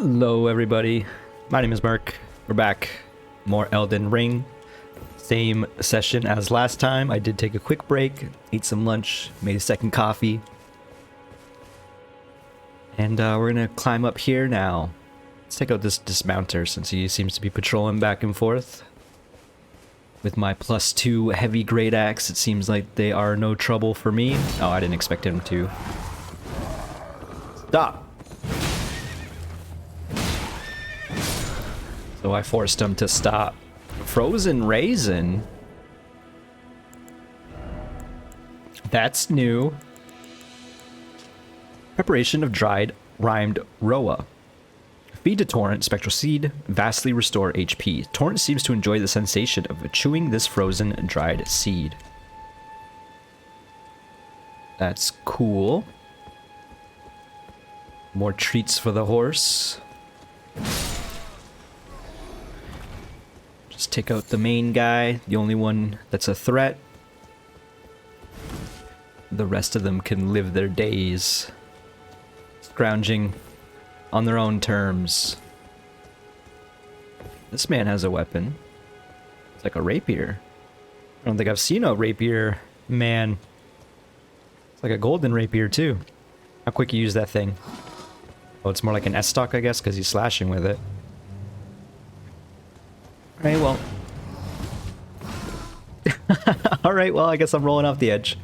Hello everybody, my name is Merc. We're back. More Elden Ring. Same session as last time. I did take a quick break, ate some lunch, made a second coffee. And we're gonna climb up here now. Let's take out this dismounter since he seems to be patrolling back and forth. With my +2 heavy great axe, it seems like they are no trouble for me. Oh, I didn't expect him to. Stop! So I forced him to stop. Frozen raisin? That's new. Preparation of dried rimed roa. Feed to Torrent, Spectral Seed, vastly restore HP. Torrent seems to enjoy the sensation of chewing this frozen dried seed. That's cool. More treats for the horse. Just take out the main guy, the only one that's a threat. The rest of them can live their days scrounging on their own terms. This man has a weapon. It's like a rapier. I don't think I've seen a rapier man. It's like a golden rapier too. How quick you use that thing? Oh, it's more like an S-stock, I guess, because he's slashing with it. Alright, well. Alright, well, I guess I'm rolling off the edge.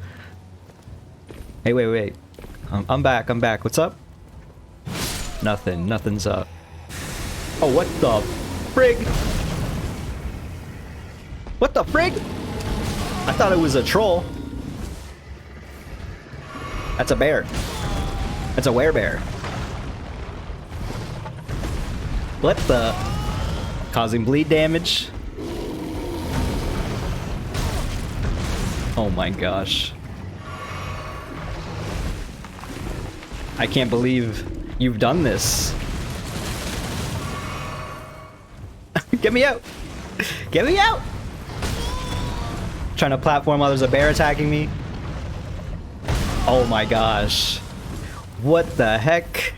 Hey, wait. I'm back. What's up? Nothing's up. Oh, what the frig? What the frig? I thought it was a troll. That's a bear. That's a werebear. What the? Causing bleed damage? Oh my gosh. I can't believe you've done this. Get me out! Get me out! Trying to platform while there's a bear attacking me. Oh my gosh. What the heck?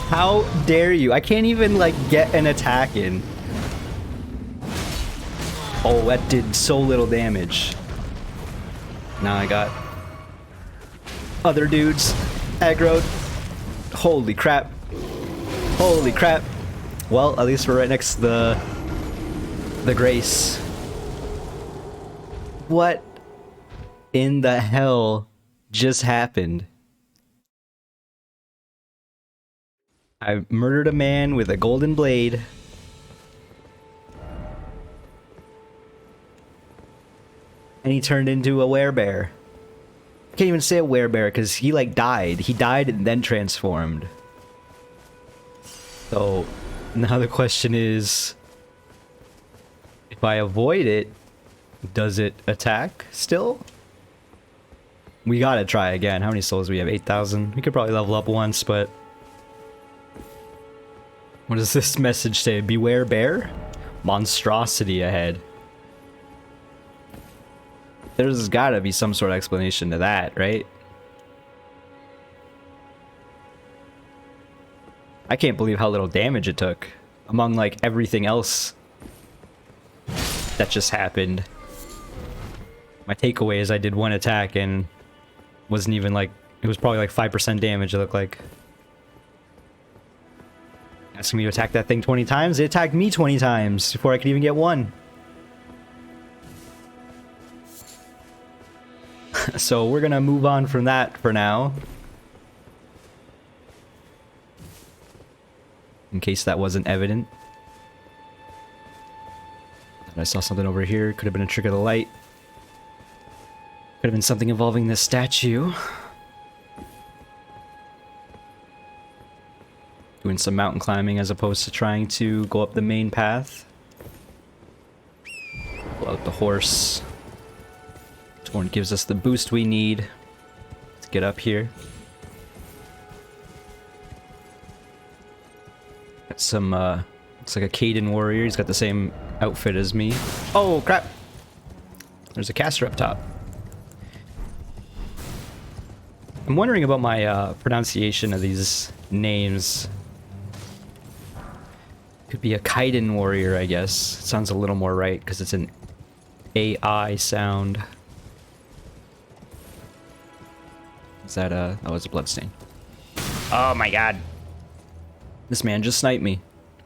How dare you? I can't even, like, get an attack in. Oh, that did so little damage. Now I got other dudes aggroed. Holy crap. Holy crap. Well, at least we're right next to the Grace. What in the hell just happened? I murdered a man with a golden blade. And he turned into a werebear. I can't even say a werebear because he like died. He died and then transformed. So now the question is, if I avoid it, does it attack still? We gotta try again. How many souls do we have? 8,000. We could probably level up once, but what does this message say? Beware bear? Monstrosity ahead. There's gotta be some sort of explanation to that, right? I can't believe how little damage it took among like everything else that just happened. My takeaway is I did one attack and wasn't even like, it was probably like 5% damage it looked like. Asking me to attack that thing 20 times? It attacked me 20 times before I could even get one. So we're gonna move on from that for now. In case that wasn't evident. I saw something over here. Could have been a trick of the light. Could have been something involving this statue. Doing some mountain climbing as opposed to trying to go up the main path. Pull out the horse. Torrent gives us the boost we need to get up here. Got some, looks like a Caden warrior. He's got the same outfit as me. Oh, crap! There's a caster up top. I'm wondering about my pronunciation of these names. Could be a Kaiden warrior, I guess. Sounds a little more right because it's an AI sound. Is that a... oh, it's a bloodstain. Oh my god. This man just sniped me.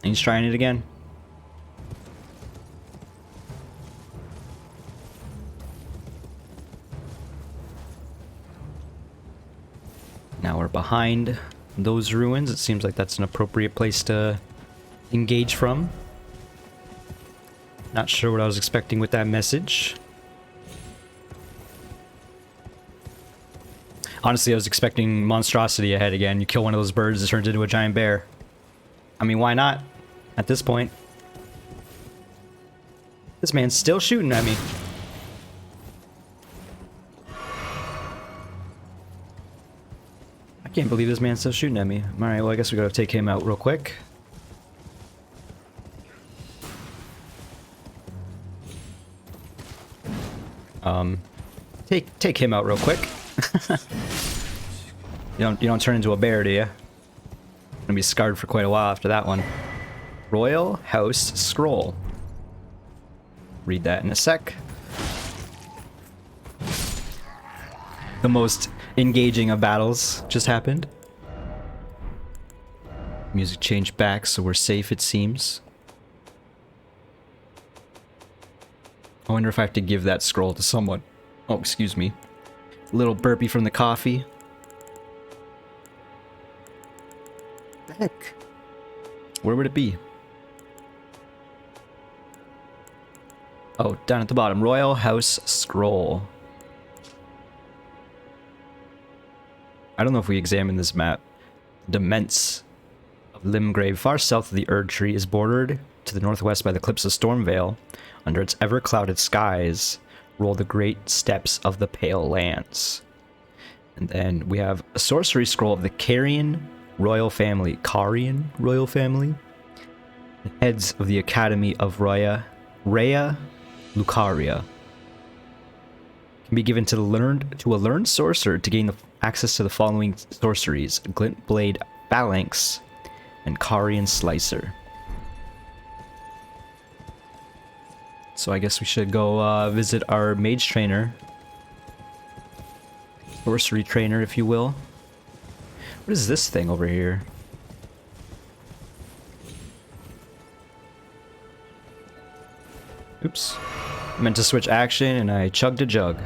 And he's trying it again. Now we're behind those ruins. It seems like that's an appropriate place to engage from. Not sure what I was expecting with that message. Honestly, I was expecting monstrosity ahead again. You kill one of those birds, it turns into a giant bear. I mean, why not? At this point. This man's still shooting at me. I can't believe this man's still shooting at me. Alright, well, I guess we gotta take him out real quick. Take him out real quick. You don't turn into a bear, do you? Gonna be scarred for quite a while after that one. Royal House Scroll. Read that in a sec. The most engaging of battles just happened. Music changed back, so we're safe, it seems. I wonder if I have to give that scroll to someone. Oh, excuse me. A little burpee from the coffee. What the heck? Where would it be? Oh, down at the bottom. Royal House Scroll. I don't know if we examine this map. The Dements of Limgrave, far south of the Erd Tree, is bordered to the northwest by the cliffs of Stormvale. Under its ever-clouded skies roll the great steppes of the Pale Lands. And then we have a sorcery scroll of the Carian royal family. Carian royal family? The heads of the Academy of Rhea Lucaria. Can be given to a learned sorcerer to gain access to the following sorceries: Glint Blade Phalanx and Carian Slicer. So I guess we should go visit our mage trainer. Sorcery trainer, if you will. What is this thing over here? Oops. I meant to switch action and I chugged a jug.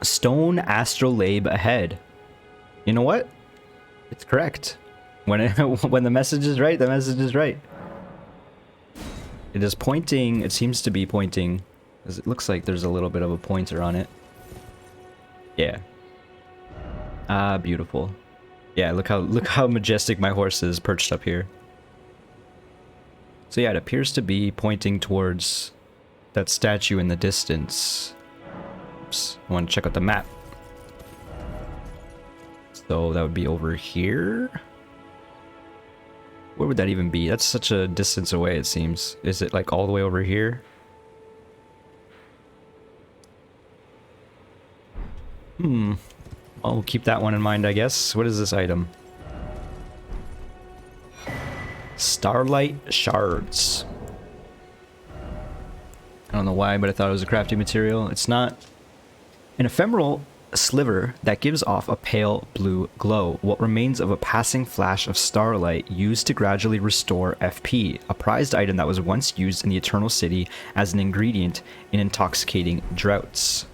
Stone Astrolabe ahead. You know what? It's correct. When the message is right, the message is right. It is pointing, it seems to be pointing, because it looks like there's a little bit of a pointer on it. Yeah. Ah, beautiful. Yeah, look how majestic my horse is perched up here. So yeah, it appears to be pointing towards that statue in the distance. Oops, I want to check out the map. So that would be over here. Where would that even be? That's such a distance away, it seems. Is it like all the way over here? I'll keep that one in mind, I guess. What is this item? Starlight Shards. I don't know why, but I thought it was a crafting material. It's not. An ephemeral sliver that gives off a pale blue glow, what remains of a passing flash of starlight used to gradually restore FP, a prized item that was once used in the Eternal City as an ingredient in intoxicating droughts.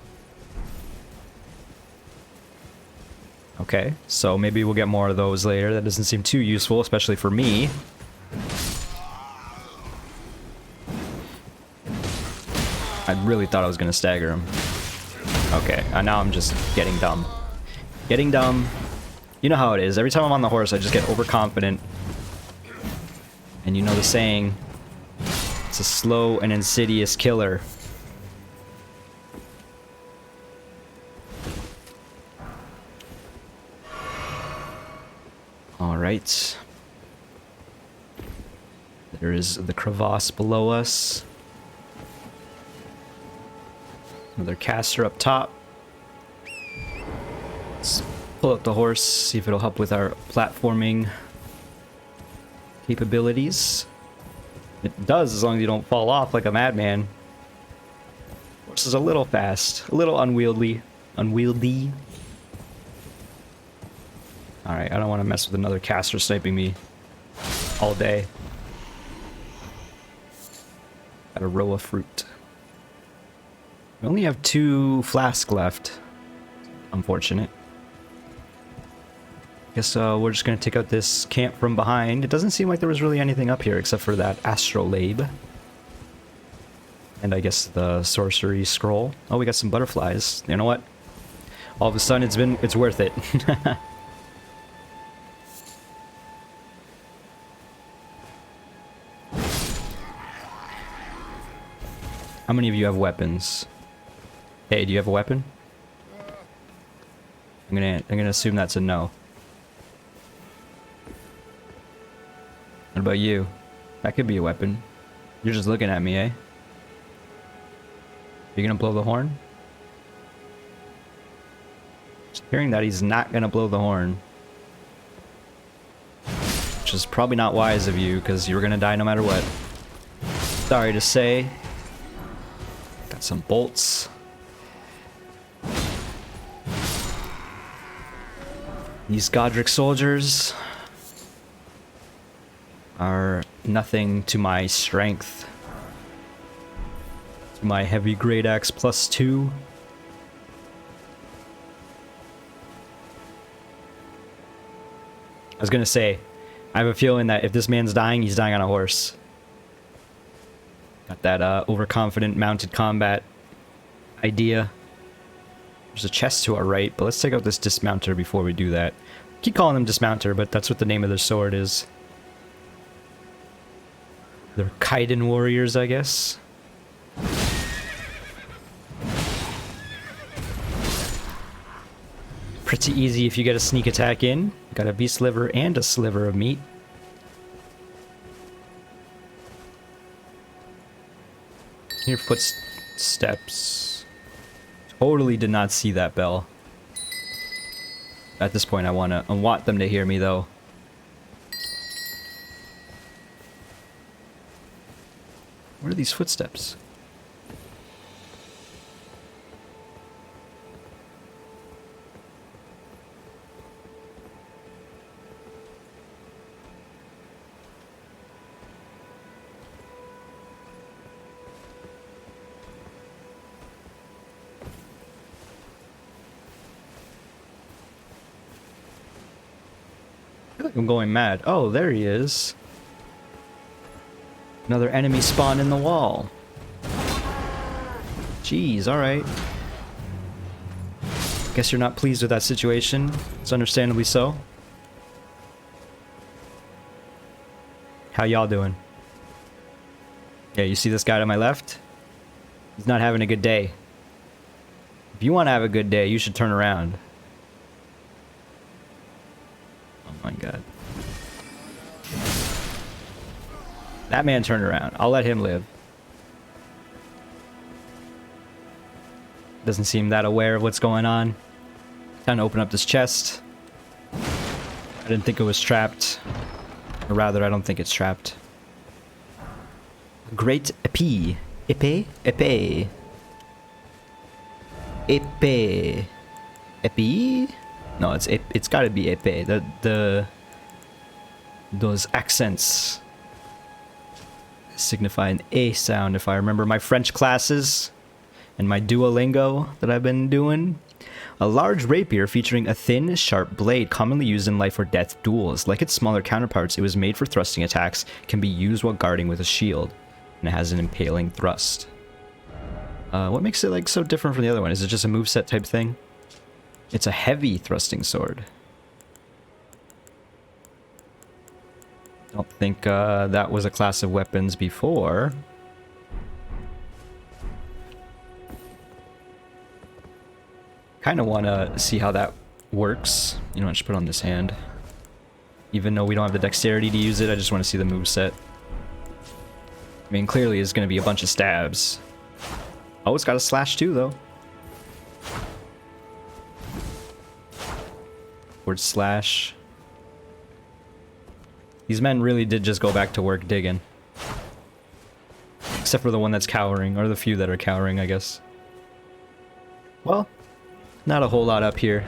Okay, so maybe we'll get more of those later. That doesn't seem too useful, especially for me. I really thought I was gonna stagger him. Okay, now I'm just getting dumb. Getting dumb. You know how it is. Every time I'm on the horse, I just get overconfident. And you know the saying, it's a slow and insidious killer. Alright. There is the crevasse below us. Another caster up top. Let's pull up the horse, see if it'll help with our platforming capabilities. It does, as long as you don't fall off like a madman. Horse is a little fast, a little unwieldy. Alright, I don't want to mess with another caster sniping me all day. Got a row of fruit. We only have 2 flasks left. Unfortunate. Guess we're just gonna take out this camp from behind. It doesn't seem like there was really anything up here except for that astrolabe. And I guess the sorcery scroll. Oh, we got some butterflies. You know what? All of a sudden it's worth it. How many of you have weapons? Hey, do you have a weapon? I'm gonna assume that's a no. What about you? That could be a weapon. You're just looking at me, eh? You gonna blow the horn? Just hearing that he's not gonna blow the horn. Which is probably not wise of you, because you were gonna die no matter what. Sorry to say. Got some bolts. These Godric soldiers are nothing to my strength. To my heavy great axe +2. I was gonna say, I have a feeling that if this man's dying, he's dying on a horse. Got that overconfident mounted combat idea. There's a chest to our right, but let's take out this dismounter before we do that. I keep calling them dismounter, but that's what the name of their sword is. They're Kaiden warriors, I guess. Pretty easy if you get a sneak attack in. Got a beast liver and a sliver of meat. Hear footsteps. Totally did not see that bell. At this point, I want them to hear me though. What are these footsteps? I feel like I'm going mad. Oh, there he is. Another enemy spawned in the wall. Jeez, alright. Guess you're not pleased with that situation. It's understandably so. How y'all doing? Yeah, you see this guy to my left? He's not having a good day. If you want to have a good day, you should turn around. Oh my god. That man turned around. I'll let him live. Doesn't seem that aware of what's going on. Time to open up this chest. I didn't think it was trapped. Or rather, I don't think it's trapped. Great épée. Épée? Épée. Épée. Épée? No, it's gotta be épée. Those accents signify an A sound if I remember my French classes and my Duolingo that I've been doing. A large rapier featuring a thin, sharp blade commonly used in life or death duels. Like its smaller counterparts, it was made for thrusting attacks, can be used while guarding with a shield, and it has an impaling thrust. What makes it like so different from the other one? Is it just a moveset type thing? It's a heavy thrusting sword. Don't think that was a class of weapons before. Kind of want to see how that works. You know, just put it on this hand. Even though we don't have the dexterity to use it, I just want to see the moveset. I mean, clearly it's going to be a bunch of stabs. Oh, it's got a slash too, though. /. These men really did just go back to work digging. Except for the one that's cowering, or the few that are cowering, I guess. Well, not a whole lot up here.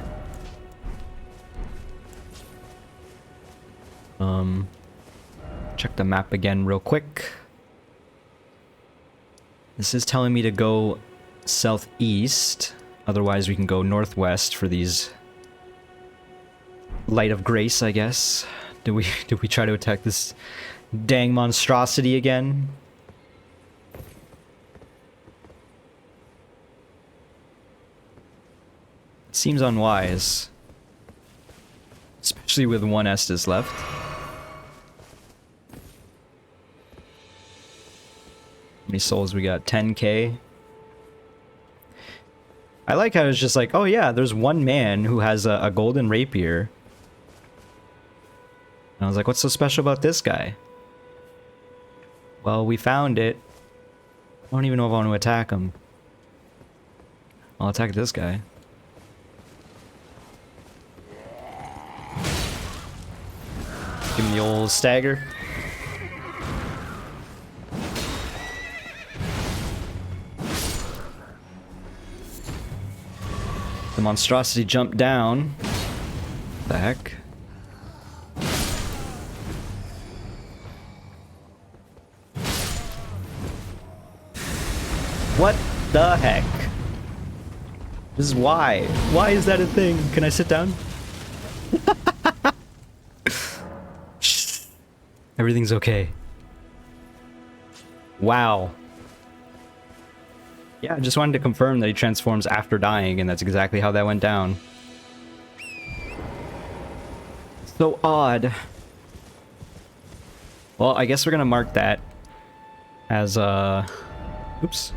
Check the map again real quick. This is telling me to go southeast. Otherwise, we can go northwest for these light of grace, I guess. Did we try to attack this dang monstrosity again? It seems unwise. Especially with one Estus left. How many souls we got? 10k. I like how it's just like, oh yeah, there's one man who has a golden rapier. And I was like, what's so special about this guy? Well, we found it. I don't even know if I want to attack him. I'll attack this guy. Give him the old stagger. The monstrosity jumped down. What the heck? What the heck? This is why. Why is that a thing? Can I sit down? Everything's okay. Wow. Yeah, I just wanted to confirm that he transforms after dying, and that's exactly how that went down. So odd. Well, I guess we're gonna mark that as a... Oops.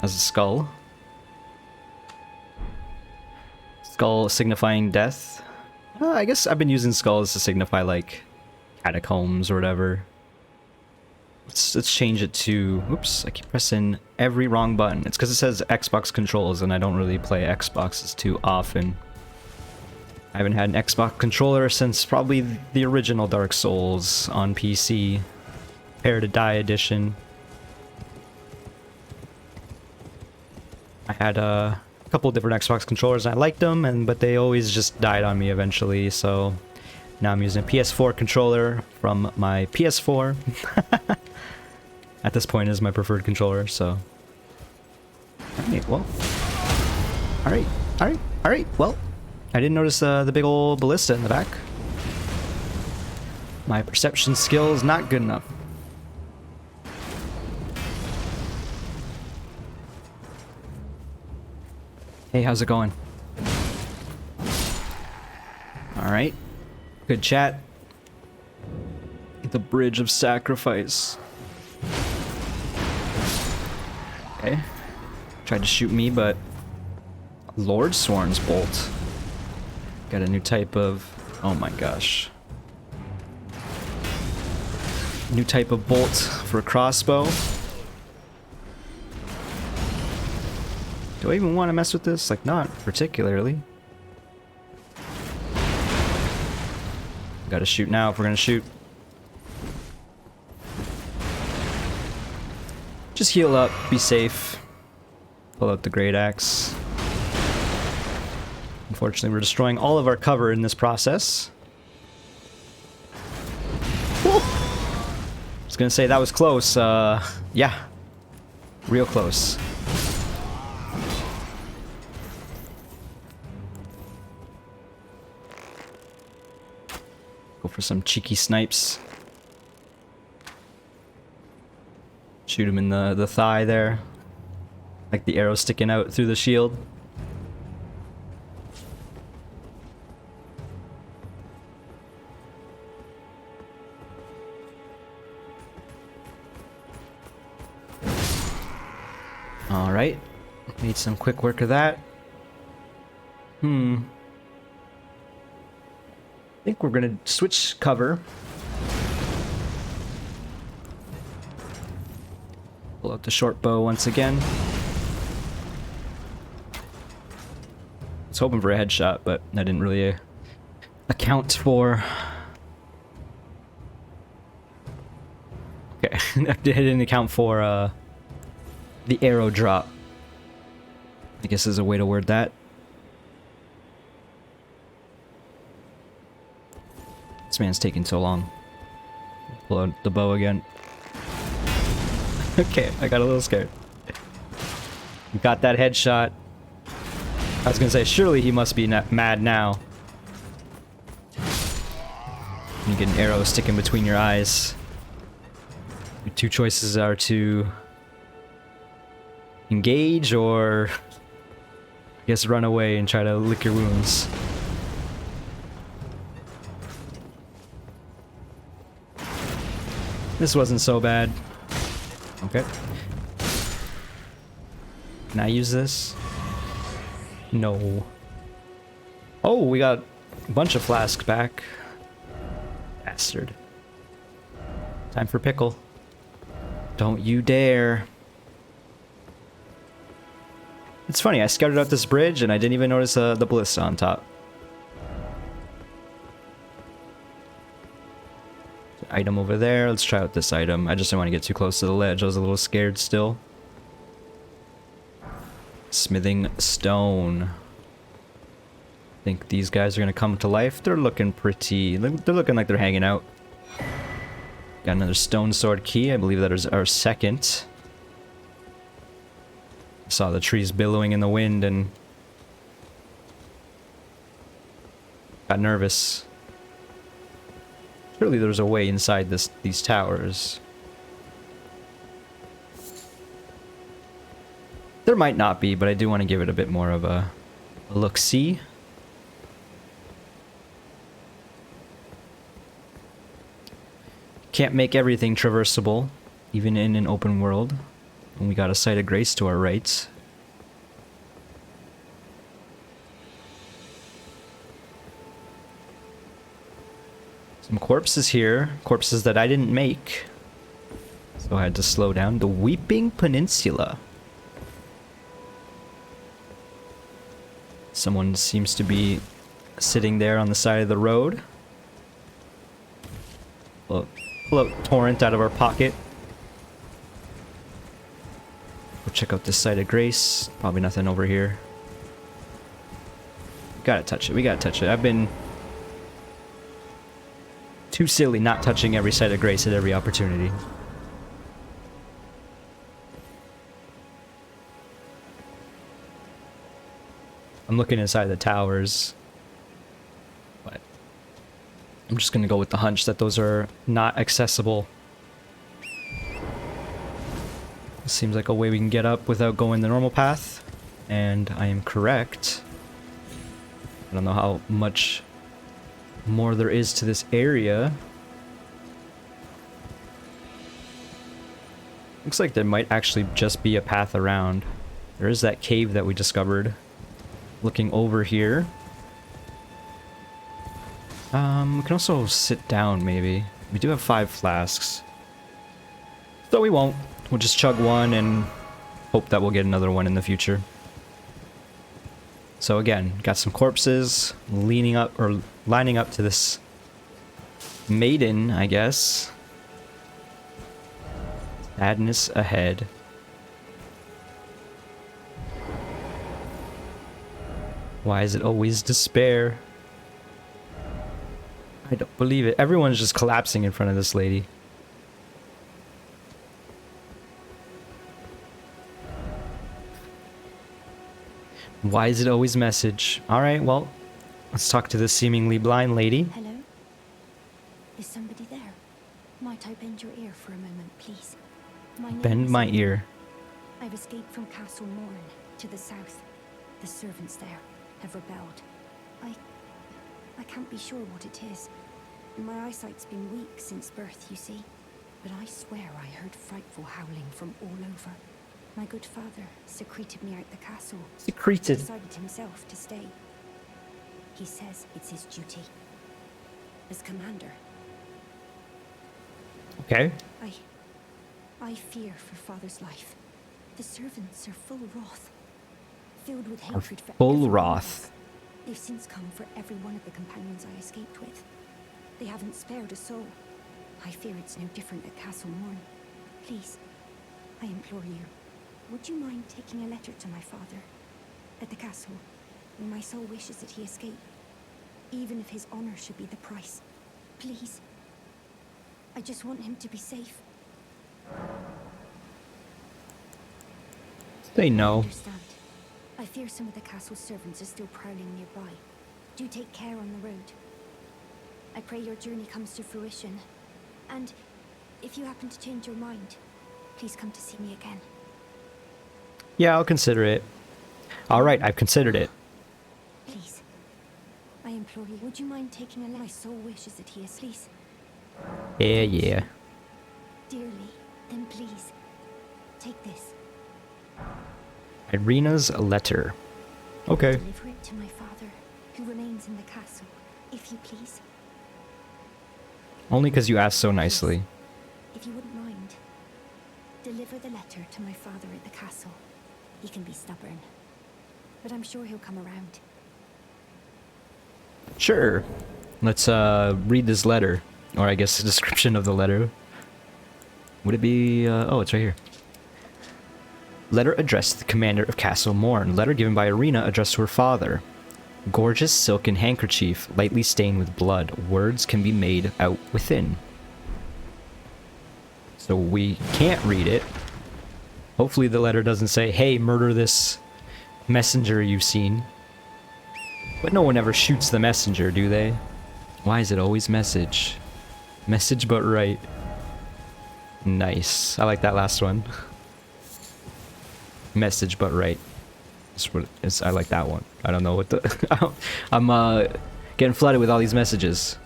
As a skull. Skull signifying death. I guess I've been using skulls to signify, like, catacombs or whatever. Let's change it to... Oops, I keep pressing every wrong button. It's because it says Xbox controls, and I don't really play Xboxes too often. I haven't had an Xbox controller since probably the original Dark Souls on PC. Prepare to Die edition. I had a couple different Xbox controllers and I liked them, but they always just died on me eventually, so now I'm using a PS4 controller from my PS4. At this point is my preferred controller, so... Alright, well... Alright, well... I didn't notice the big old ballista in the back. My perception skill is not good enough. Hey, how's it going? Alright. Good chat. The Bridge of Sacrifice. Okay. Tried to shoot me, but... Lord Sworn's Bolt. Got a new type of... Oh my gosh. New type of bolt for a crossbow. Do I even want to mess with this? Like, not particularly. Gotta shoot now if we're gonna shoot. Just heal up, be safe. Pull out the Great Axe. Unfortunately, we're destroying all of our cover in this process. I was gonna say that was close. Yeah. Real close. Go for some cheeky snipes. Shoot him in the thigh there. Like the arrow sticking out through the shield. Alright. Made some quick work of that. I think we're gonna switch cover. Pull out the short bow once again. was hoping for a headshot, but I didn't really account for... Okay, I didn't account for the arrow drop. I guess is a way to word that. This man's taking so long. Pull out the bow again. Okay, I got a little scared. Got that headshot. I was gonna say, surely he must be mad now. You get an arrow sticking between your eyes. Your two choices are to engage or, I guess, run away and try to lick your wounds. This wasn't so bad. Okay. Can I use this? No. Oh, we got a bunch of flasks back. Bastard. Time for pickle. Don't you dare. It's funny, I scouted out this bridge and I didn't even notice the ballista on top. Item over there. Let's try out this item. I just didn't want to get too close to the ledge. I was a little scared still. Smithing stone. I think these guys are going to come to life. They're looking pretty... They're looking like they're hanging out. Got another stone sword key. I believe that is our second. Saw the trees billowing in the wind and... got nervous. Surely there's a way inside these towers. There might not be, but I do want to give it a bit more of a look-see. Can't make everything traversable, even in an open world. And we got a site of grace to our right. Some corpses here. Corpses that I didn't make. So I had to slow down. The Weeping Peninsula. Someone seems to be sitting there on the side of the road. Pull out torrent out of our pocket. We'll check out this site of grace. Probably nothing over here. Gotta touch it. We gotta touch it. I've been too silly not touching every site of grace at every opportunity. I'm looking inside the towers, but I'm just gonna go with the hunch that those are not accessible. Seems like a way we can get up without going the normal path, and I am correct. I don't know how much more there is to this area. Looks like there might actually just be a path around. There is that cave that we discovered. Looking over here. We can also sit down, maybe. We do have 5 flasks. So we won't. We'll just chug one and hope that we'll get another one in the future. So again, got some corpses leaning up or lining up to this maiden, I guess. Sadness ahead. Why is it always despair? I don't believe it. Everyone's just collapsing in front of this lady. Why is it always message? Alright, well, let's talk to this seemingly blind lady. Hello? Is somebody there? Might I bend your ear for a moment, please? Bend my ear. I've escaped from Castle Morn to the south. The servants there have rebelled. I can't be sure what it is. My eyesight's been weak since birth, you see. But I swear I heard frightful howling from all over. My good father secreted me out the castle. Secreted. Decided himself to stay. He says it's his duty. As commander. Okay. I fear for father's life. The servants are full wrath. Filled with Are hatred for full everyone wrath. else. They've since come for every one of the companions I escaped with. They haven't spared a soul. I fear it's no different at Castle Morn. Please, I implore you, would you mind taking a letter to my father at the castle? My soul wishes that he escape, even if his honor should be the price. Please. I just want him to be safe. They I know. understand. I fear some of the castle's servants are still prowling nearby. Do take care on the road. I pray your journey comes to fruition. And if you happen to change your mind, please come to see me again. Yeah, I'll consider it. Alright, I've considered it. Please. I implore you, would you mind taking a letter? My soul wishes that he is. Please. Yeah. Dearly, then please, take this. Irina's letter. Okay. Deliver it to my father, who remains in the castle, if you please. Only because you asked so nicely. If you wouldn't mind, deliver the letter to my father at the castle. He can be stubborn, but I'm sure he'll come around. Sure. Let's read this letter. Or I guess the description of the letter. Would it be... oh, it's right here. Letter addressed to the commander of Castle Morn. Letter given by Irina addressed to her father. Gorgeous silken handkerchief, lightly stained with blood. Words can be made out within. So we can't read it. Hopefully the letter doesn't say, hey, murder this messenger you've seen. But no one ever shoots the messenger, do they? Why is it always message? Message but right. Nice. I like that last one. Message but right. That's what it's, I like that one. I don't know what the... I'm getting flooded with all these messages.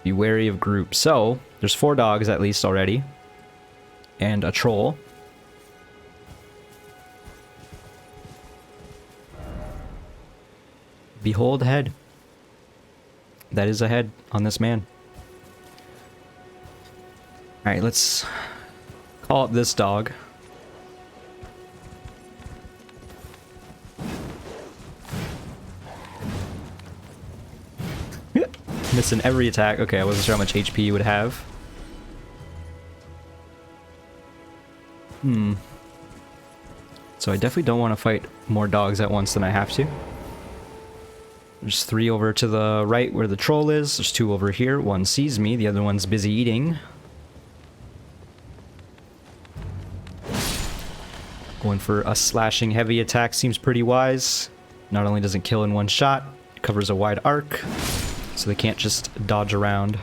Be wary of groups. So, there's 4 dogs at least already. And a troll. Behold head. That is a head on this man. Alright, let's call up this dog. Missing every attack. Okay, I wasn't sure how much HP you would have. So I definitely don't want to fight more dogs at once than I have to. There's 3 over to the right where the troll is. There's 2 over here. One sees me. The other one's busy eating. Going for a slashing heavy attack seems pretty wise. Not only does it kill in one shot, it covers a wide arc, so they can't just dodge around.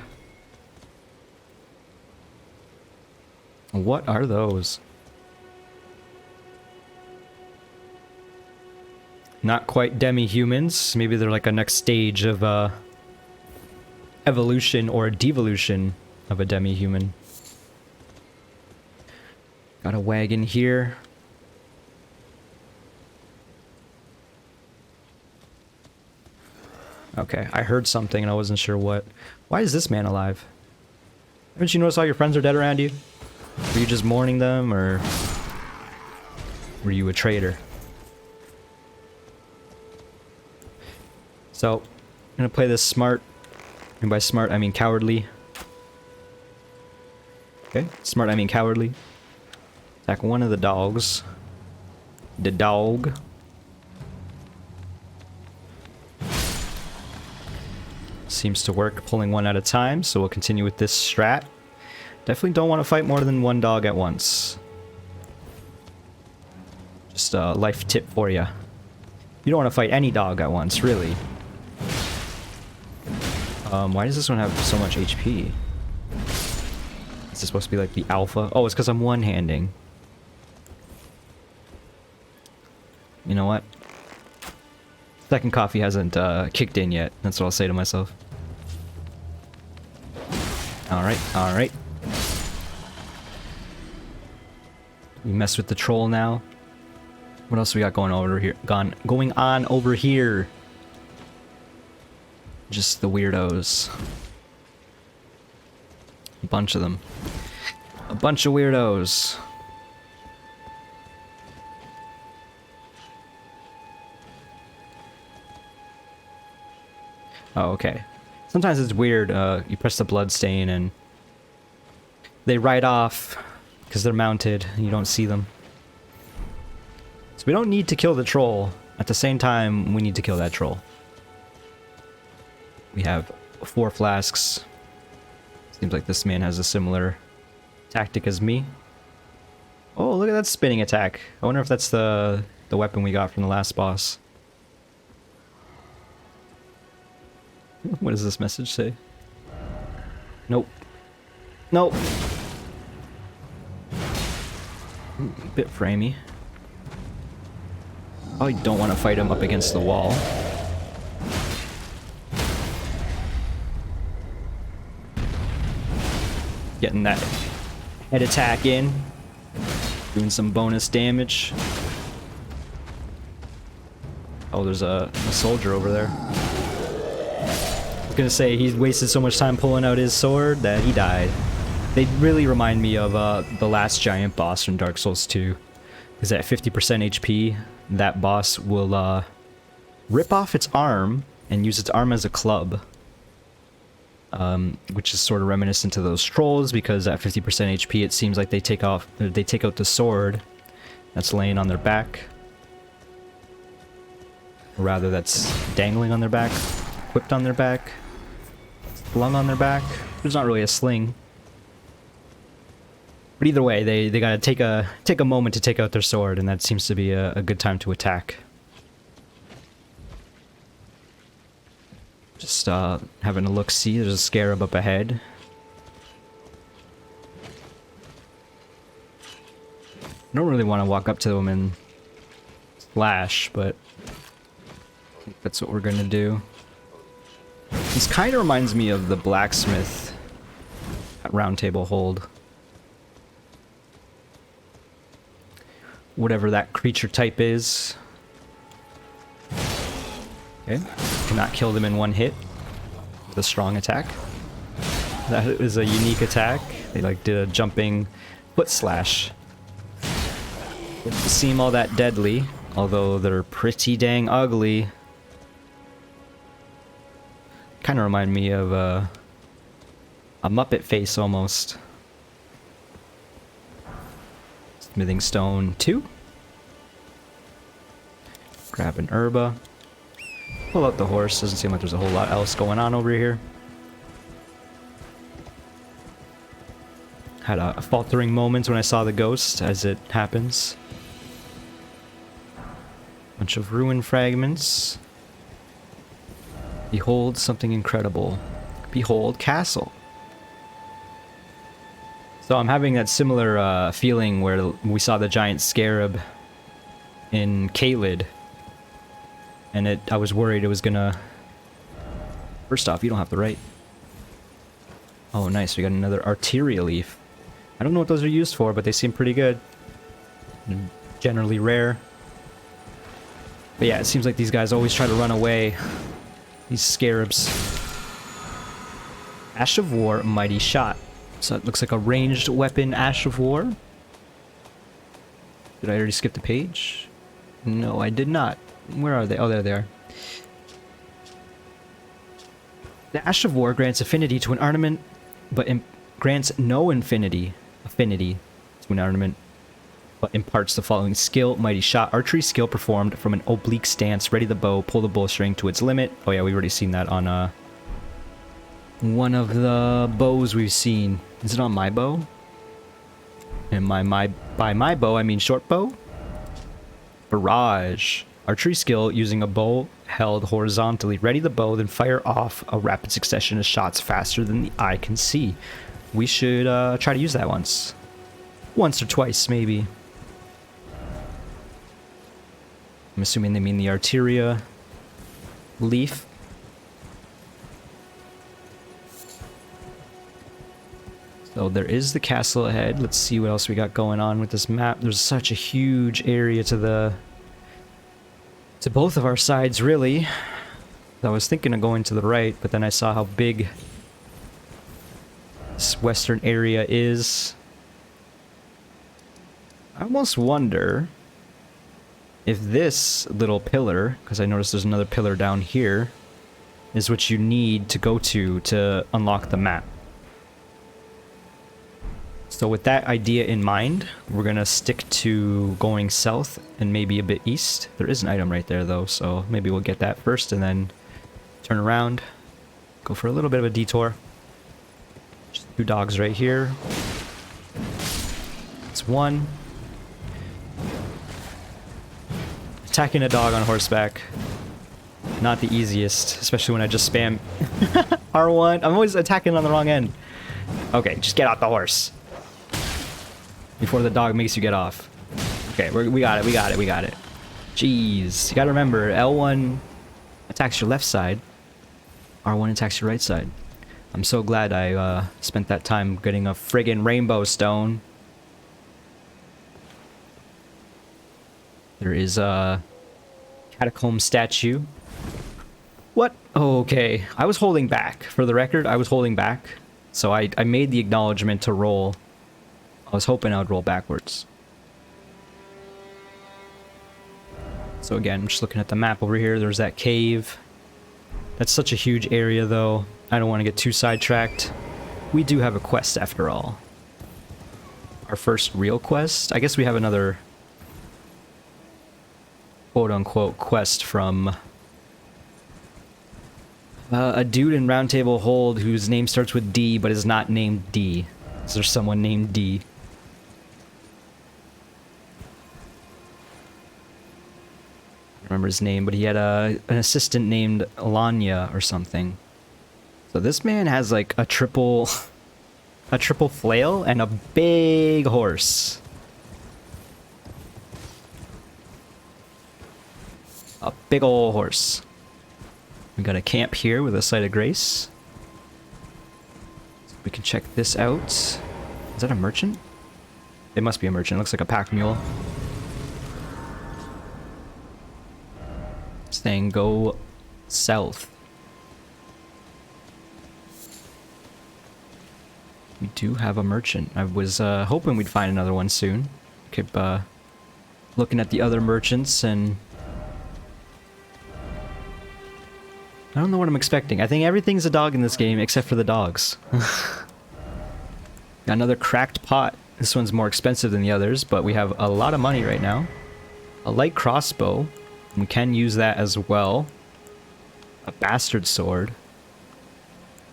What are those? Not quite demi-humans. Maybe they're like a next stage of evolution or a devolution of a demi-human. Got a wagon here. Okay, I heard something and I wasn't sure what. Why is this man alive? Haven't you noticed all your friends are dead around you? Were you just mourning them, or were you a traitor? So, I'm gonna play this smart, and by smart I mean cowardly. Okay, smart I mean cowardly. Attack one of the dogs. The dog. Seems to work, pulling one at a time, so we'll continue with this strat. Definitely don't want to fight more than one dog at once. Just a life tip for you. You don't want to fight any dog at once, really. Why does this one have so much HP? Is this supposed to be like the alpha? Oh, it's because I'm one-handing. You know what? Second coffee hasn't kicked in yet. That's what I'll say to myself. Alright, alright. We mess with the troll now. What else we got going over here? Going on over here. Just the weirdos. A bunch of them. A bunch of weirdos. Oh, okay. Sometimes it's weird. You press the blood stain and they ride off because they're mounted and you don't see them. So we don't need to kill the troll. At the same time, we need to kill that troll. We have 4 flasks. Seems like this man has a similar tactic as me. Oh, look at that spinning attack. I wonder if that's the weapon we got from the last boss. What does this message say? Nope. Nope. Bit framey. Oh, you don't want to fight him up against the wall. Getting that head attack in. Doing some bonus damage. Oh, there's a soldier over there. I was gonna say, he wasted so much time pulling out his sword that he died. They really remind me of the last giant boss from Dark Souls 2. Because at 50% HP, that boss will rip off its arm and use its arm as a club. Which is sort of reminiscent to those trolls, because at 50% HP it seems like they take out the sword that's laying on their back. Or rather, that's dangling on their back, whipped on their back, slung on their back. There's not really a sling. But either way, they gotta take a moment to take out their sword, and that seems to be a good time to attack. Just having a look-see. There's a scarab up ahead. I don't really want to walk up to them and slash, but I think that's what we're gonna do. This kind of reminds me of the blacksmith at Round Table Hold. Whatever that creature type is. Okay. Cannot kill them in one hit with a strong attack. That is a unique attack. They like did a jumping foot slash. Doesn't seem all that deadly, although they're pretty dang ugly. Kind of remind me of a Muppet face almost. Smithing Stone 2. Grab an herba. Pull out the horse. Doesn't seem like there's a whole lot else going on over here. Had a faltering moment when I saw the ghost, as it happens. Bunch of ruin fragments. Behold something incredible. Behold castle. So I'm having that similar feeling where we saw the giant scarab in Caelid. And I was worried it was gonna... First off, you don't have to write. Oh, nice. We got another arteria leaf. I don't know what those are used for, but they seem pretty good. And generally rare. But yeah, it seems like these guys always try to run away. These scarabs. Ash of War, Mighty Shot. So it looks like a ranged weapon, Ash of War. Did I already skip the page? No, I did not. Where are they? Oh, there they are. The Ash of War grants affinity to an ornament, but grants no affinity to an ornament, but imparts the following skill: Mighty Shot, archery skill performed from an oblique stance. Ready the bow, pull the bowstring to its limit. Oh yeah, we've already seen that on one of the bows we've seen. Is it on my bow? And by my bow, I mean short bow. Barrage. Archery skill using a bow held horizontally. Ready the bow, then fire off a rapid succession of shots faster than the eye can see. We should try to use that once. Once or twice, maybe. I'm assuming they mean the arteria leaf. So there is the castle ahead. Let's see what else we got going on with this map. There's such a huge area to both of our sides, really. I was thinking of going to the right, but then I saw how big this western area is. I almost wonder if this little pillar, because I noticed there's another pillar down here, is what you need to go to unlock the map. So with that idea in mind, we're gonna stick to going south and maybe a bit east. There is an item right there though, so maybe we'll get that first and then turn around, go for a little bit of a detour. Just 2 dogs right here. It's 1. Attacking a dog on horseback, not the easiest, especially when I just spam R1. I'm always attacking on the wrong end. Okay, just get off the horse before the dog makes you get off. Okay, we got it. Jeez, you gotta remember, L1 attacks your left side, R1 attacks your right side. I'm so glad I spent that time getting a friggin' rainbow stone. There is a catacomb statue. What? Oh, okay. I was holding back. For the record, I was holding back. So I made the acknowledgement to roll. I was hoping I would roll backwards. So again, I'm just looking at the map over here. There's that cave. That's such a huge area, though. I don't want to get too sidetracked. We do have a quest, after all. Our first real quest. I guess we have another quote-unquote quest from a dude in Round Table Hold whose name starts with D but is not named D. Is there someone named D? I don't remember his name, but he had an assistant named Lanya or something. So this man has like a triple flail and a big horse. A big ol' horse. We got a camp here with a site of grace. So we can check this out. Is that a merchant? It must be a merchant. It looks like a pack mule. Saying go south. We do have a merchant. I was hoping we'd find another one soon. Keep looking at the other merchants and I don't know what I'm expecting. I think everything's a dog in this game except for the dogs. Got another cracked pot. This one's more expensive than the others, but we have a lot of money right now. A light crossbow. We can use that as well. A bastard sword.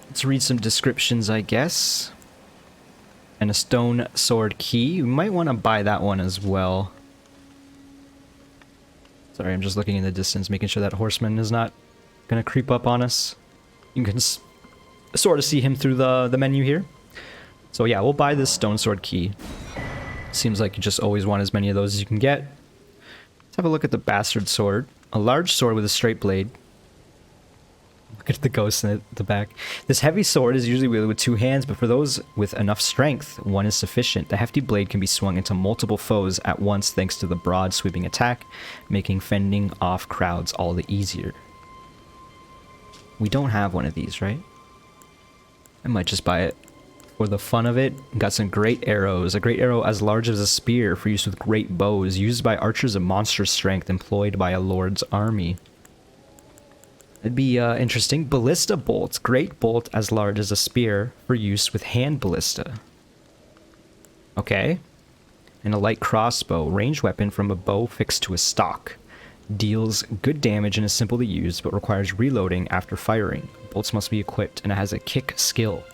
Let's read some descriptions, I guess. And a stone sword key. We might want to buy that one as well. Sorry, I'm just looking in the distance, making sure that horseman is not gonna creep up on us. You can sort of see him through the menu here. So yeah, we'll buy this stone sword key. Seems like you just always want as many of those as you can get. Let's have a look at the bastard sword. A large sword with a straight blade. Look at the ghost in the back. This heavy sword is usually wielded with 2 hands, but for those with enough strength, 1 is sufficient. The hefty blade can be swung into multiple foes at once thanks to the broad sweeping attack, making fending off crowds all the easier. We don't have one of these, right? I might just buy it for the fun of it. Got some great arrows. A great arrow as large as a spear for use with great bows, used by archers of monstrous strength employed by a lord's army. It'd be interesting. Ballista bolt. Great bolt as large as a spear for use with hand ballista. Okay. And a light crossbow. Ranged weapon from a bow fixed to a stock. Deals good damage and is simple to use, but requires reloading after firing. Bolts must be equipped, and it has a kick skill.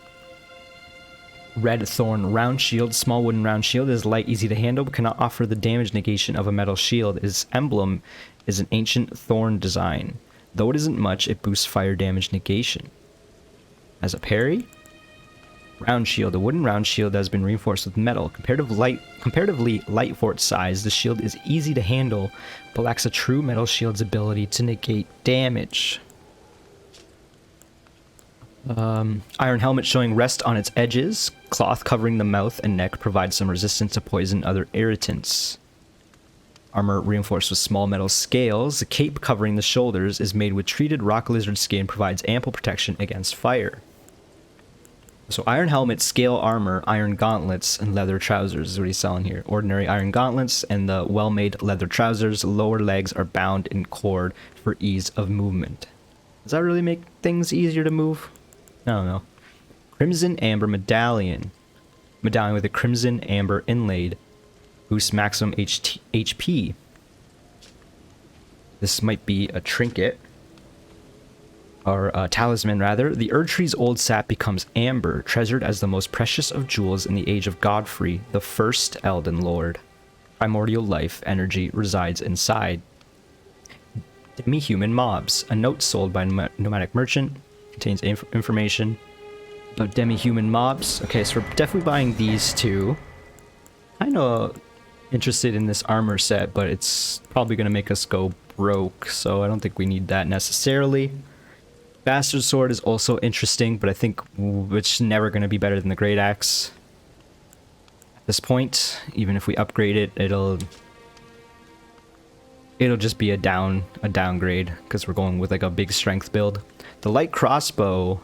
Red thorn round shield. Small wooden round shield is light, easy to handle, but cannot offer the damage negation of a metal shield. Its emblem is an ancient thorn design. Though it isn't much, it boosts fire damage negation. As a parry, round shield. A wooden round shield that has been reinforced with metal. Comparatively light for its size, the shield is easy to handle, but lacks a true metal shield's ability to negate damage. Iron helmet showing rest on its edges. Cloth covering the mouth and neck provides some resistance to poison and other irritants. Armor reinforced with small metal scales. The cape covering the shoulders is made with treated rock lizard skin, provides ample protection against fire. So iron helmet, scale armor, iron gauntlets, and leather trousers is what he's selling here. Ordinary iron gauntlets and the well-made leather trousers. Lower legs are bound in cord for ease of movement. Does that really make things easier to move? I don't know. Crimson Amber Medallion. Medallion with a Crimson Amber inlaid. Boosts maximum HP. This might be a trinket. Or a talisman, rather. The Erd Tree's old sap becomes amber, treasured as the most precious of jewels in the age of Godfrey, the first Elden Lord. Primordial life energy resides inside. Demi-human mobs. A note sold by a nomadic merchant. Contains information about demi-human mobs. Okay, so we're definitely buying these two. Kind of interested in this armor set, but it's probably going to make us go broke, so I don't think we need that necessarily. Bastard Sword is also interesting, but I think it's never going to be better than the Great Axe. At this point, even if we upgrade it, it'll just be a downgrade, because we're going with like a big strength build. The light crossbow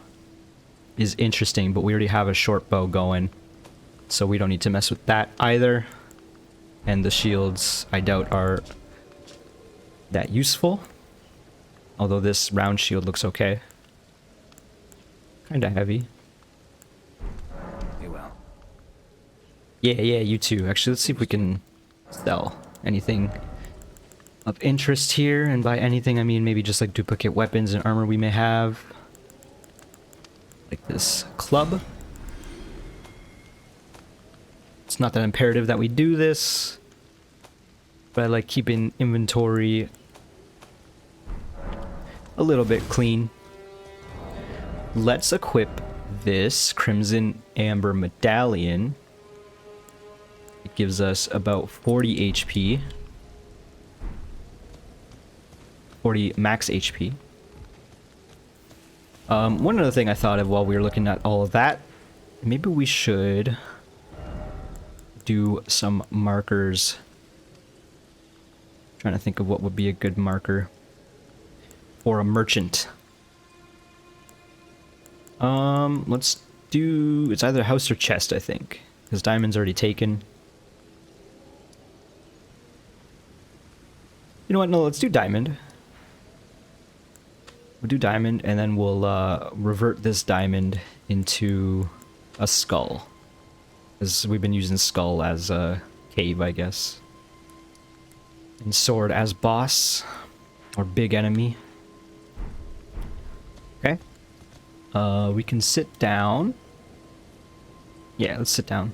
is interesting, but we already have a short bow going, so we don't need to mess with that either. And the shields, I doubt, are that useful. Although this round shield looks okay. Kinda heavy. Be well. Yeah, you too. Actually, let's see if we can sell anything of interest here. And by anything, I mean maybe just like duplicate weapons and armor we may have. Like this club. It's not that imperative that we do this, but I like keeping inventory a little bit clean. Let's equip this Crimson Amber Medallion. It gives us about 40 HP. 40 max HP. One other thing I thought of while we were looking at all of that, maybe we should do some markers. Trying to think of what would be a good marker for a merchant. Let's do, it's either house or chest, I think, because diamond's already taken. You know what? No, let's do diamond. We'll do diamond, and then we'll revert this diamond into a skull, because we've been using skull as a cave, I guess. And sword as boss, or big enemy. Okay. We can sit down. Yeah, let's sit down.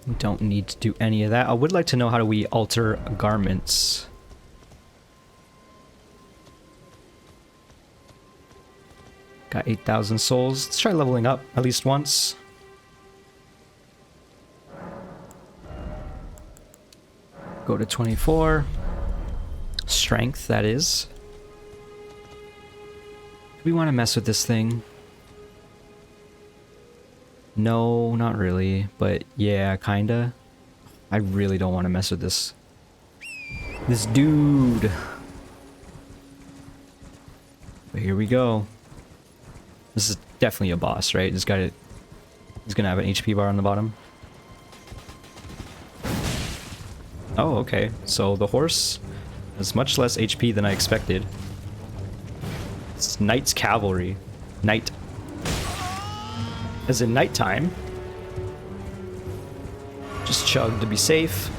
We don't need to do any of that. I would like to know, how do we alter garments? Got 8,000 souls. Let's try leveling up at least once. Go to 24. Strength, that is. Do we want to mess with this thing? No, not really. But yeah, kinda. I really don't want to mess with this. This dude. But here we go. This is definitely a boss, right? He's gonna have an HP bar on the bottom. Oh, okay. So the horse has much less HP than I expected. It's Knight's Cavalry. Night. As in nighttime. Just chug to be safe.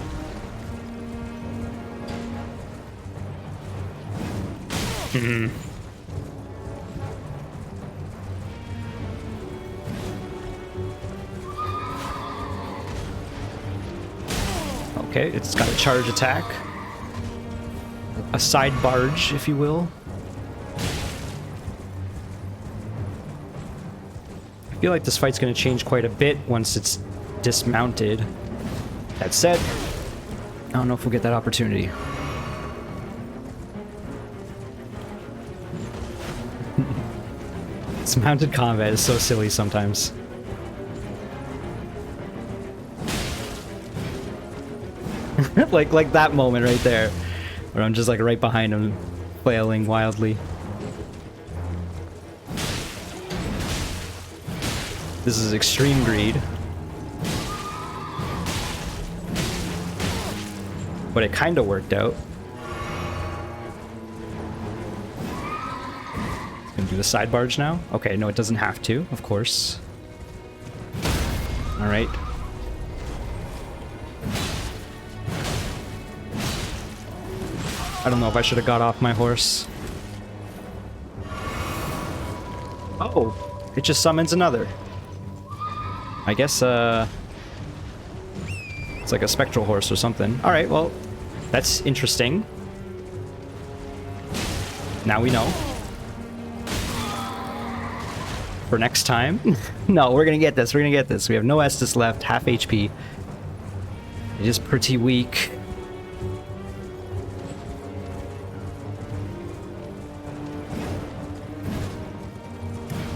Okay, it's got a charge attack. A side barge, if you will. I feel like this fight's going to change quite a bit once it's dismounted. That said, I don't know if we'll get that opportunity. Dismounted combat is so silly sometimes. like that moment right there, where I'm just like right behind him, flailing wildly. This is extreme greed. But it kind of worked out. do the side barge now? Okay, no, it doesn't have to, of course. Alright. I don't know if I should have got off my horse. Oh, it just summons another. I guess, it's like a spectral horse or something. Alright, well, that's interesting. Now we know. For next time. No, we're gonna get this, we're gonna get this. We have no Estus left, half HP. It is pretty weak.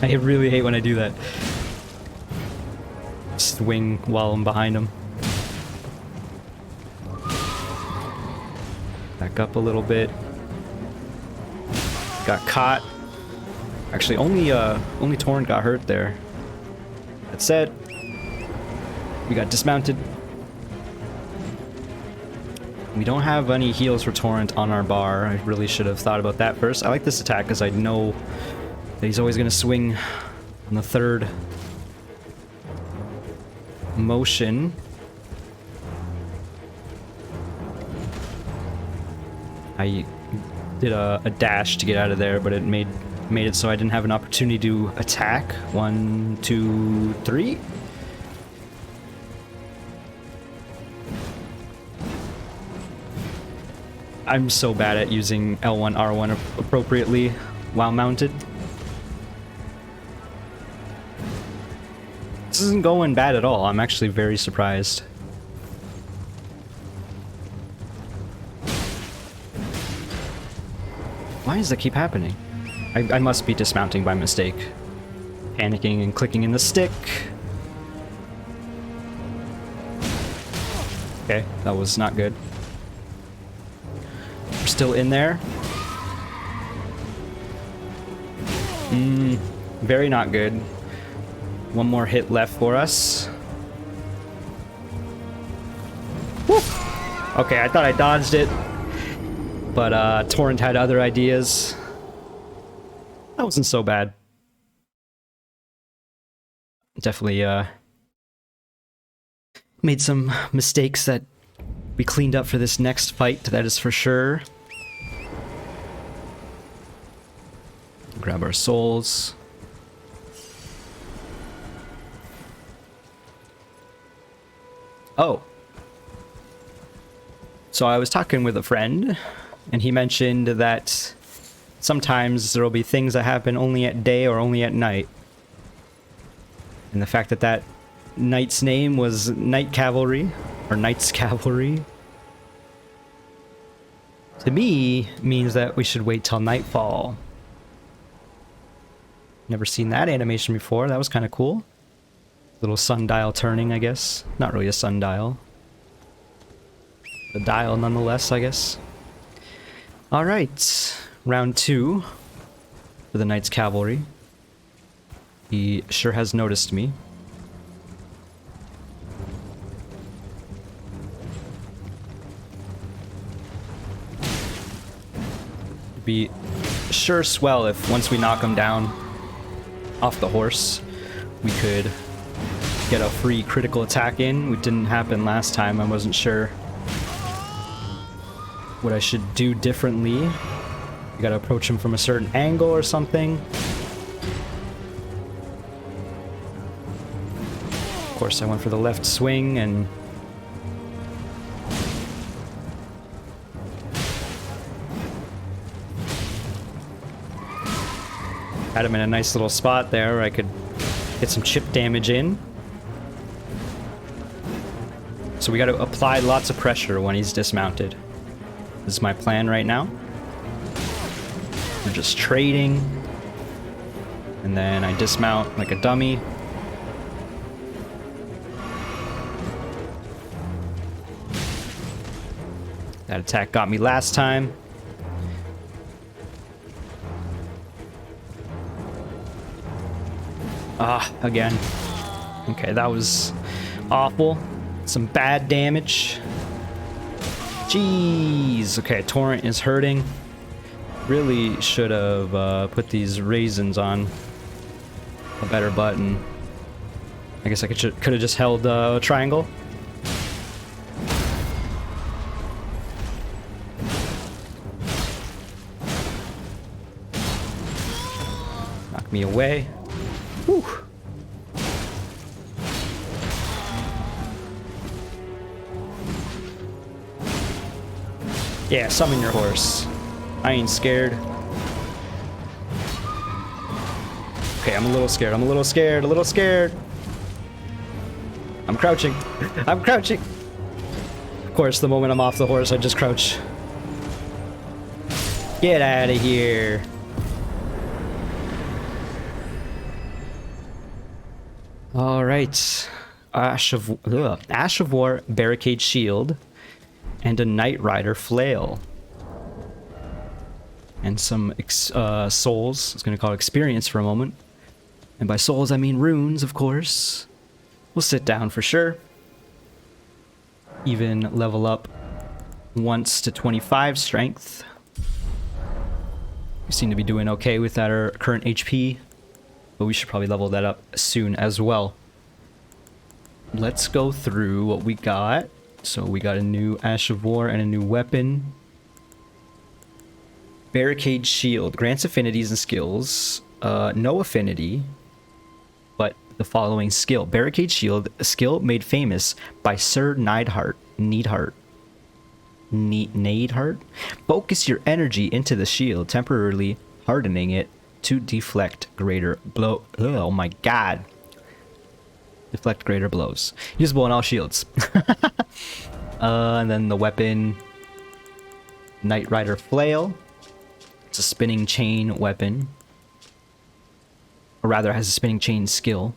I really hate when I do that. Swing while I'm behind him. Back up a little bit. Got caught. Actually, only Torrent got hurt there. That said, we got dismounted. We don't have any heals for Torrent on our bar. I really should have thought about that first. I like this attack because I know that he's always going to swing on the third motion. I did a dash to get out of there, but it made it so I didn't have an opportunity to attack. 1, 2, 3. I'm so bad at using L1, R1 appropriately while mounted. This isn't going bad at all. I'm actually very surprised. Why does that keep happening? I must be dismounting by mistake. Panicking and clicking in the stick. Okay, that was not good. We're still in there. Very not good. One more hit left for us. Woo! Okay, I thought I dodged it. But Torrent had other ideas. That wasn't so bad. Definitely made some mistakes that we cleaned up for this next fight, that is for sure. Grab our souls. Oh. So I was talking with a friend, and he mentioned that sometimes there will be things that happen only at day or only at night. And the fact that that knight's name was Night Cavalry, or Knight's Cavalry, to me means that we should wait till nightfall. Never seen that animation before. That was kind of cool. Little sundial turning, I guess. Not really a sundial. A dial nonetheless, I guess. Alright. Round 2 for the Knight's Cavalry. He sure has noticed me. It'd be sure swell if once we knock him down off the horse, we could get a free critical attack in. It didn't happen last time. I wasn't sure what I should do differently. You gotta approach him from a certain angle or something. Of course, I went for the left swing and had him in a nice little spot there where I could get some chip damage in. So we got to apply lots of pressure when he's dismounted. This is my plan right now. We're just trading. And then I dismount like a dummy. That attack got me last time. Again. Okay, that was awful. Some bad damage. Jeez. Okay, Torrent is hurting. Really should have put these raisins on a better button. I guess I could have just held triangle. Knock me away. Whew. Yeah, summon your horse. I ain't scared. Okay, I'm a little scared. I'm a little scared. A little scared. I'm crouching. I'm crouching. Of course, the moment I'm off the horse, I just crouch. Get out of here. All right. Ash of War Barricade Shield and a Knight Rider Flail. And some souls. I was going to call it experience for a moment. And by souls, I mean runes, of course. We'll sit down for sure. Even level up once to 25 strength. We seem to be doing okay with our current HP. But we should probably level that up soon as well. Let's go through what we got. So we got a new Ash of War and a new weapon. Barricade Shield. Grants affinities and skills. No affinity. But the following skill. Barricade Shield. A skill made famous by Sir Neidhart. Neidhart? Focus your energy into the shield, temporarily hardening it to deflect greater blow. Oh my god. Deflect greater blows. Usable on all shields. And then the weapon. Knight Rider Flail. It's a spinning chain weapon. Or rather, it has a spinning chain skill.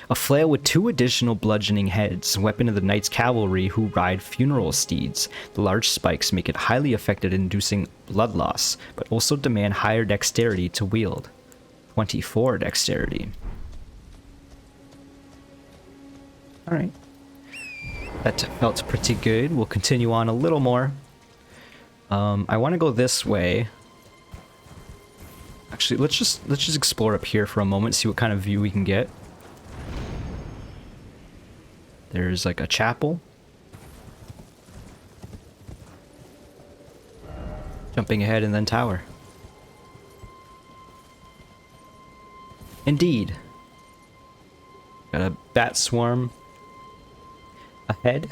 A flail with 2 additional bludgeoning heads. Weapon of the Knight's Cavalry who ride funeral steeds. The large spikes make it highly effective at inducing blood loss, but also demand higher dexterity to wield. 24 dexterity. Alright. That felt pretty good. We'll continue on a little more. I want to go this way. Actually, let's just explore up here for a moment, see what kind of view we can get. There's like a chapel. Jumping ahead and then tower. Indeed. Got a bat swarm ahead.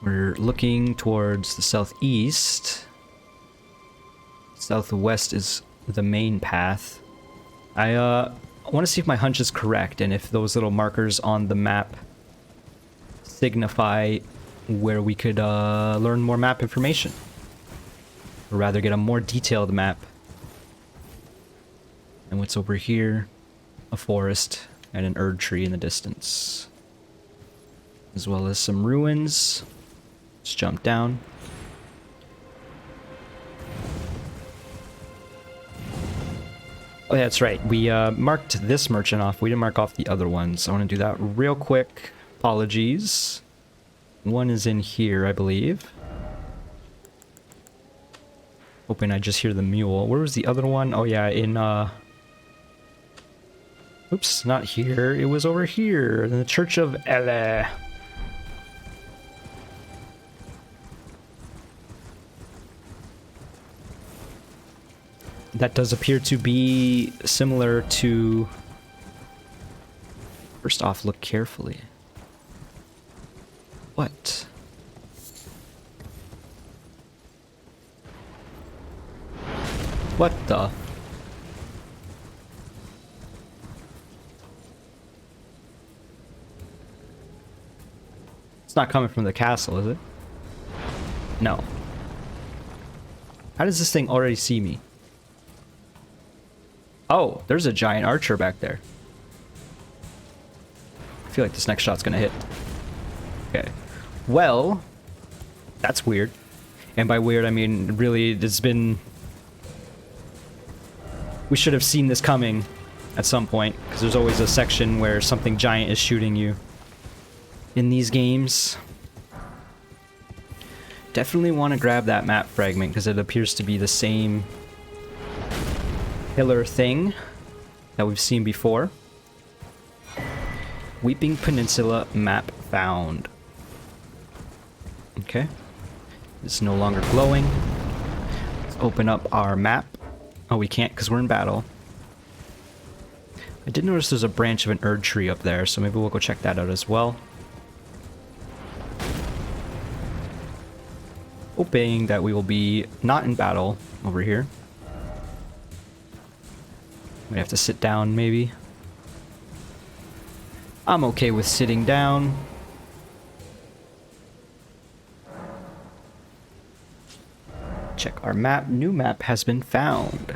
We're looking towards the southeast. Southwest is the main path. I want to see if my hunch is correct and if those little markers on the map signify where we could learn more map information. Or rather get a more detailed map. And what's over here? A forest and an Erd tree in the distance. As well as some ruins. Let's jump down. Oh, yeah, that's right. We marked this merchant off. We didn't mark off the other ones. I want to do that real quick. Apologies. One is in here, I believe. Hoping I just hear the mule. Where was the other one? Oh, yeah, in, oops, not here. It was over here. In the Church of Elden. That does appear to be similar to... First off, look carefully. What? What the? It's not coming from the castle, is it? No. How does this thing already see me? Oh, there's a giant archer back there. I feel like this next shot's gonna hit. Okay. Well, that's weird. And by weird, I mean, really, it's been... We should have seen this coming at some point, because there's always a section where something giant is shooting you in these games. Definitely want to grab that map fragment because it appears to be the same pillar thing that we've seen before. Weeping Peninsula map found. Okay. It's no longer glowing. Let's open up our map. Oh, we can't because we're in battle. I did notice there's a branch of an Erd tree up there, so maybe we'll go check that out as well. Hoping that we will be not in battle over here. We have to sit down, maybe. I'm okay with sitting down. Check our map. New map has been found.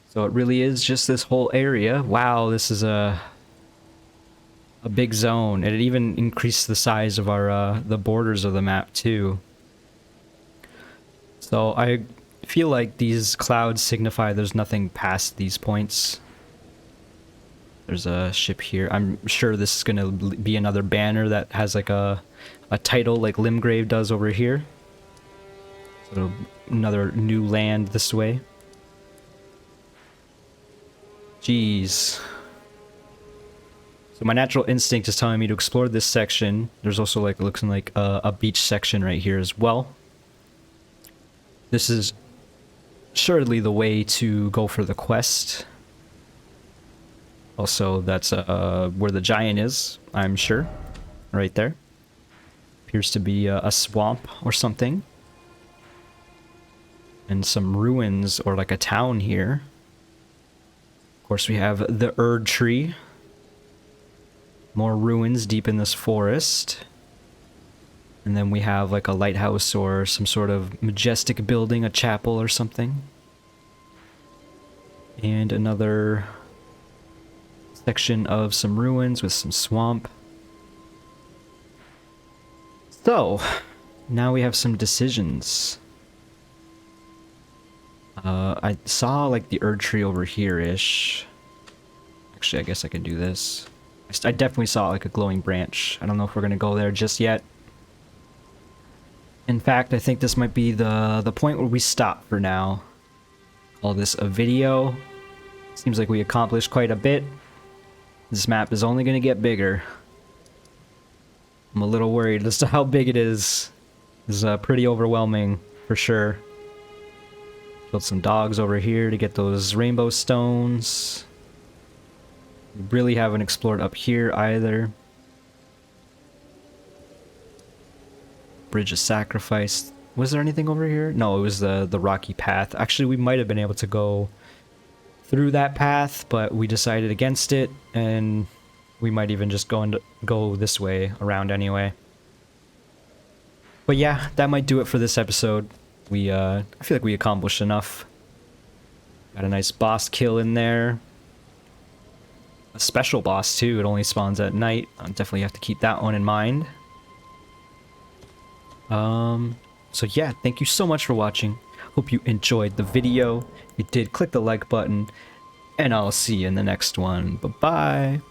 So it really is just this whole area. Wow, this is a big zone. And it even increased the size of our the borders of the map too. So I feel like these clouds signify there's nothing past these points. There's a ship here. I'm sure this is gonna be another banner that has like a title like Limgrave does over here. So another new land this way. Jeez. So my natural instinct is telling me to explore this section. There's also like looks like a beach section right here as well. This is surely the way to go for the quest. Also, that's where the giant is, I'm sure. Right there. Appears to be a swamp or something. And some ruins or like a town here. Of course, we have the Erd tree. More ruins deep in this forest. And then we have like a lighthouse or some sort of majestic building, a chapel or something. And another section of some ruins with some swamp. So, now we have some decisions. I saw like the Erd tree over here-ish. Actually, I guess I can do this. I definitely saw like a glowing branch. I don't know if we're gonna go there just yet. In fact, I think this might be the point where we stop for now. Call this a video. Seems like we accomplished quite a bit. This map is only gonna get bigger. I'm a little worried as to how big it is. This is pretty overwhelming for sure. Built some dogs over here to get those rainbow stones. We really haven't explored up here either. Bridge of Sacrifice. Was there anything over here? No, it was the rocky path. Actually, we might have been able to go through that path, but we decided against it, and we might even just go this way around anyway. But yeah, that might do it for this episode. I feel like we accomplished enough. Got a nice boss kill in there. A special boss too, it only spawns at night. I'll definitely have to keep that one in mind. So yeah, thank you so much for watching. Hope you enjoyed the video. If you did, click the like button, and I'll see you in the next one. Bye-bye.